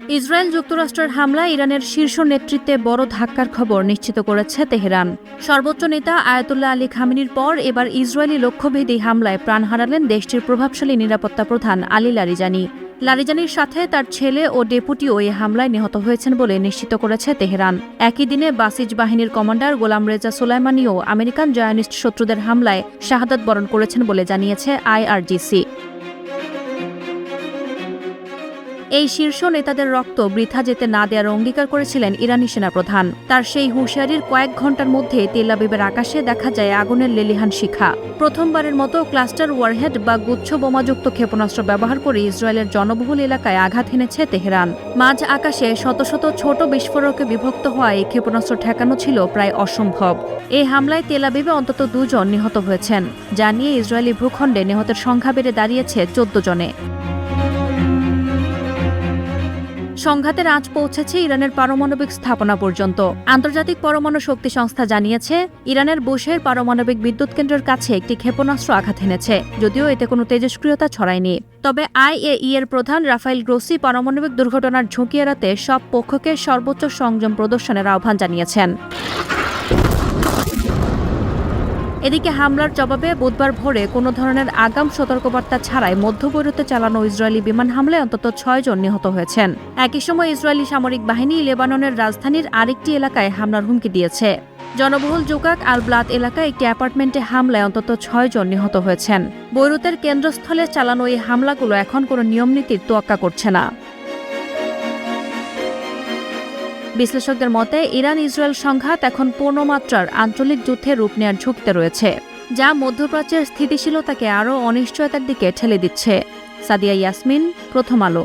Israel যুক্তরাষ্ট্রের হামলায় ইরানের শীর্ষ নেতৃত্বে বড় ধাক্কার খবর নিশ্চিত করেছে তেহরান। সর্বোচ্চ নেতা আয়াতুল্লাহ আলী খামেনির পর এবার ইসরায়েলি লক্ষ্যভেদী হামলায় প্রাণ হারালেন দেশটির প্রভাবশালী নিরাপত্তা প্রধান আলী লারিজানি। লারিজানির সাথে তার ছেলে ও ডেপুটিও এই হামলায় নিহত হয়েছেন বলে নিশ্চিত করেছে তেহরান। একই দিনে বাসিজ বাহিনীর কমান্ডার গোলাম রেজা সোলাইমানিও আমেরিকান জায়নিস্ট শত্রুদের হামলায় শাহাদাত বরণ করেছেন বলে জানিয়েছে আইআরজিসি। এই শীর্ষ নেতাদের রক্ত বৃথা যেতে না দেওয়ার অঙ্গীকার করেছিলেন ইরানি সেনাপ্রধান। তার সেই হুঁশিয়ারির কয়েক ঘণ্টার মধ্যে তেল আবিবের আকাশে দেখা যায় আগুনের লেলিহান শিখা। প্রথমবারের মতো ক্লাস্টার ওয়ারহেড বা গুচ্ছ বোমাযুক্ত ক্ষেপণাস্ত্র ব্যবহার করে ইসরায়েলের জনবহুল এলাকায় আঘাত হেনেছে তেহরান। মাঝ আকাশে শত শত ছোট বিস্ফোরকে বিভক্ত হওয়া এই ক্ষেপণাস্ত্র ঠেকানো ছিল প্রায় অসম্ভব। এই হামলায় তেল আবিবে অন্তত 2 জন নিহত হয়েছেন, যা নিয়ে ইসরায়েলি ভূখণ্ডে নিহতের সংখ্যা বেড়ে দাঁড়িয়েছে 14 জনে। সংঘাতের আঁচ পৌঁছেছে ইরানের পারমাণবিক স্থাপনা পর্যন্ত। আন্তর্জাতিক পরমাণু শক্তি সংস্থা জানিয়েছে, ইরানের বুশেহর পারমাণবিক বিদ্যুৎ কেন্দ্রের কাছে একটি ক্ষেপণাস্ত্র আঘাত হেনেছে, যদিও এতে কোনো তেজস্ক্রিয়তা ছড়ায়নি। তবে আইএই এর প্রধান রাফাইল গ্রোসি পারমাণবিক দুর্ঘটনার ঝুঁকি এড়াতে সব পক্ষকে সর্বোচ্চ সংযম প্রদর্শনের আহ্বান জানিয়েছেন। এদিকে হামলার জবাবে বুধবার ভোরে কোনো ধরনের আগাম সতর্কবার্তা ছাড়াই মধ্যবৈরুতে চালানো ইসরায়েলি বিমান হামলায় অন্তত 6 জন নিহত হয়েছেন। একই সময় ইসরায়েলি সামরিক বাহিনী লেবাননের রাজধানীর আরেকটি এলাকায় হামলার হুমকি দিয়েছে। জনবহুল জুকাক আল ব্লাত এলাকায় একটি অ্যাপার্টমেন্টে হামলায় অন্তত 6 জন নিহত হয়েছেন। বৈরুতের কেন্দ্রস্থলে চালানো এই হামলাগুলো এখন কোনো নিয়মনীতির তোয়াক্কা করছে না। বিশ্লেষকদের মতে ইরান ইসরায়েল সংঘাত এখন পূর্ণমাত্রার আঞ্চলিক যুদ্ধের রূপ নেওয়ার ঝুঁকিতে রয়েছে, যা মধ্যপ্রাচ্যের স্থিতিশীলতাকে আরও অনিশ্চয়তার দিকে ঠেলে দিচ্ছে। সাদিয়া ইয়াসমিন, প্রথম আলো।